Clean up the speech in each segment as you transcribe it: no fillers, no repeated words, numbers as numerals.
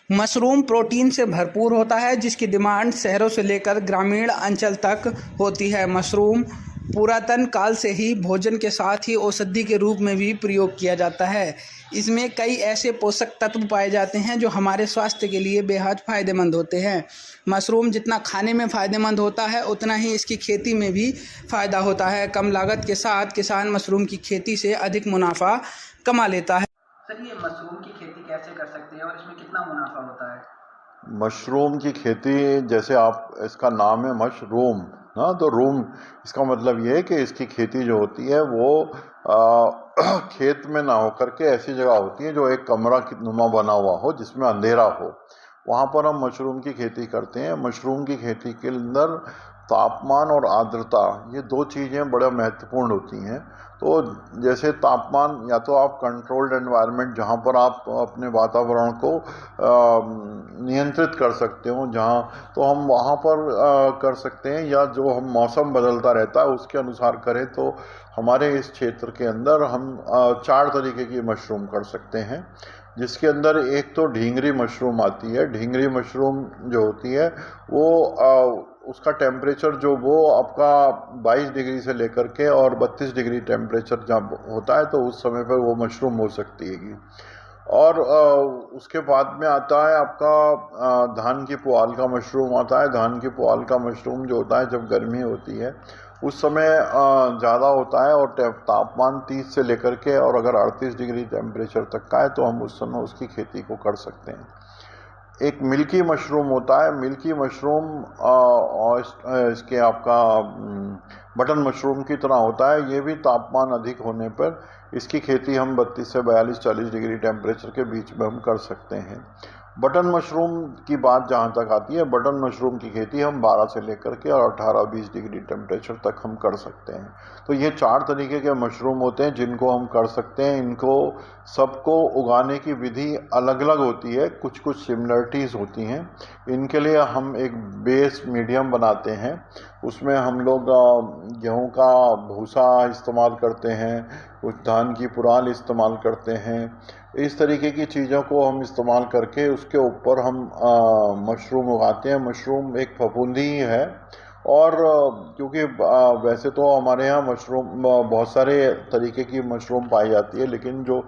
Mushroom protein से भरपूर होता है जिसकी डिमांड शहरों से लेकर ग्रामीण अंचल तक होती है। मशरूम पुरातन काल से ही भोजन के साथ ही औषधि के रूप में भी प्रयोग किया जाता है। इसमें कई ऐसे पोषक तत्व पाए जाते हैं जो हमारे स्वास्थ्य के लिए बेहद फ़ायदेमंद होते हैं। मशरूम जितना खाने में फ़ायदेमंद होता है उतना ही इसकी खेती में भी फ़ायदा होता है। कम लागत के साथ किसान मशरूम की खेती से अधिक मुनाफा कमा लेता है। सर, ये मशरूम की खेती कैसे कर सकते हैं और इसमें कितना मुनाफा होता है? मशरूम की खेती, जैसे आप, इसका नाम है मशरूम ना, तो रूम इसका मतलब ये है कि इसकी खेती जो होती है वो खेत में ना हो करके ऐसी जगह होती है जो एक कमरा की नुमा बना हुआ हो जिसमें अंधेरा हो, वहाँ पर हम मशरूम की खेती करते हैं। मशरूम की खेती के अंदर तापमान और आर्द्रता, ये दो चीज़ें बड़ा महत्वपूर्ण होती हैं। तो जैसे तापमान, या तो आप कंट्रोल्ड एनवायरनमेंट जहाँ पर आप अपने वातावरण को नियंत्रित कर सकते हो, जहाँ, तो हम वहाँ पर कर सकते हैं, या जो हम मौसम बदलता रहता है उसके अनुसार करें। तो हमारे इस क्षेत्र के अंदर हम 4 तरीके की मशरूम कर सकते हैं, जिसके अंदर एक तो ढींगरी मशरूम आती है। ढींगरी मशरूम जो होती है वो उसका टेम्परेचर जो वो आपका 22 डिग्री से लेकर के और 32 डिग्री टेम्परेचर जब होता है तो उस समय पर वो मशरूम हो सकती है। और उसके बाद में आता है आपका धान की पुआल का मशरूम आता है। धान की पुआल का मशरूम जो होता है, जब गर्मी होती है उस समय ज़्यादा होता है और तापमान 30 से लेकर के और अगर 38 डिग्री टेम्परेचर तक का है तो हम उस समय उसकी खेती को कर सकते हैं। एक मिल्की मशरूम होता है। मिल्की मशरूम और इसके आपका बटन मशरूम की तरह होता है। ये भी तापमान अधिक होने पर इसकी खेती हम 32 से 42-40 डिग्री टेम्परेचर के बीच में हम कर सकते हैं। बटन मशरूम की बात जहाँ तक आती है, बटन मशरूम की खेती हम 12 से लेकर के और 18-20 डिग्री टेम्परेचर तक हम कर सकते हैं। तो ये 4 तरीके के मशरूम होते हैं जिनको हम कर सकते हैं। इनको सबको उगाने की विधि अलग अलग होती है, कुछ कुछ सिमिलरिटीज़ होती हैं। इनके लिए हम एक बेस मीडियम बनाते हैं, उसमें हम लोग गेहूं का भूसा इस्तेमाल करते हैं, कुछ धान की पुराल इस्तेमाल करते हैं। इस तरीके की चीज़ों को हम इस्तेमाल करके उसके ऊपर हम मशरूम उगाते हैं। मशरूम एक फफूंदी ही है, और क्योंकि वैसे तो हमारे यहाँ मशरूम बहुत सारे तरीके की मशरूम पाई जाती है, लेकिन जो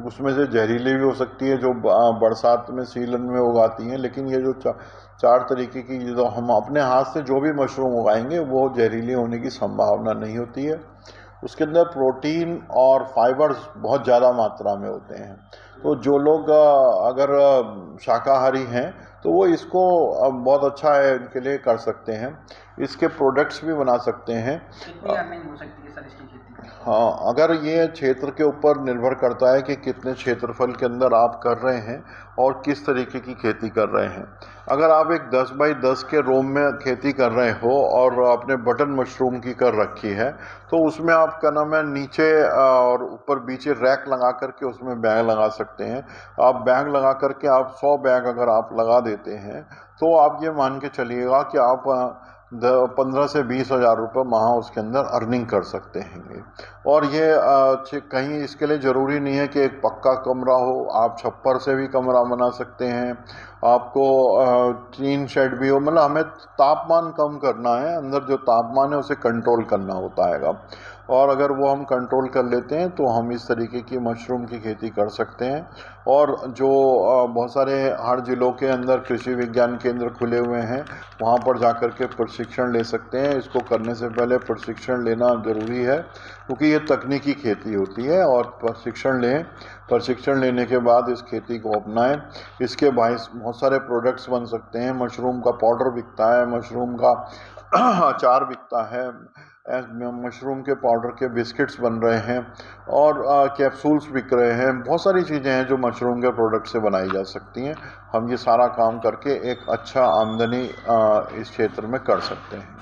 उसमें से जहरीली भी हो सकती है जो बरसात में सीलन में उगाती हैं। लेकिन ये जो 4 तरीके की, जो हम अपने हाथ से जो भी मशरूम उगाएंगे वो जहरीली होने की संभावना नहीं होती है। उसके अंदर प्रोटीन और फाइबर्स बहुत ज़्यादा मात्रा में होते हैं। तो जो लोग अगर शाकाहारी हैं तो वो इसको बहुत अच्छा है, इनके लिए कर सकते हैं। इसके प्रोडक्ट्स भी बना सकते हैं। कितनी अर्निंग हो सकती है सर इसकी खेती में? हाँ, अगर ये क्षेत्र के ऊपर निर्भर करता है कि कितने क्षेत्रफल के अंदर आप कर रहे हैं और किस तरीके की खेती कर रहे हैं। अगर आप एक 10 बाई 10 के रूम में खेती कर रहे हो और आपने बटन मशरूम की कर रखी है, तो उसमें आप क्या नाम है, नीचे और ऊपर बीच रैक लगा करके उसमें बैग लगा सकते हैं। आप बैग लगा करके आप 100 बैग अगर आप लगा देते हैं तो आप ये मान के चलिएगा कि आप 15 से 20 हज़ार रुपये माह उसके अंदर अर्निंग कर सकते हैं। और ये कहीं इसके लिए ज़रूरी नहीं है कि एक पक्का कमरा हो, आप छप्पर से भी कमरा बना सकते हैं। आपको टीन शेड भी हो, मतलब हमें तापमान कम करना है, अंदर जो तापमान है उसे कंट्रोल करना होता है। और अगर वो हम कंट्रोल कर लेते हैं तो हम इस तरीके की मशरूम की खेती कर सकते हैं। और जो बहुत सारे हर ज़िलों के अंदर कृषि विज्ञान केंद्र खुले हुए हैं, वहाँ पर जाकर के प्रशिक्षण ले सकते हैं। इसको करने से पहले प्रशिक्षण लेना ज़रूरी है, क्योंकि ये तकनीकी खेती होती है। और प्रशिक्षण लें, प्रशिक्षण लेने के बाद इस खेती को अपनाएं। इसके बहुत सारे प्रोडक्ट्स बन सकते हैं। मशरूम का पाउडर बिकता है, मशरूम का अचार बिकता है, मशरूम के पाउडर के बिस्किट्स बन रहे हैं, और कैप्सूल्स बिक रहे हैं। बहुत सारी चीज़ें हैं जो मशरूम के प्रोडक्ट से बनाई जा सकती हैं। हम ये सारा काम करके एक अच्छा आमदनी इस क्षेत्र में कर सकते हैं।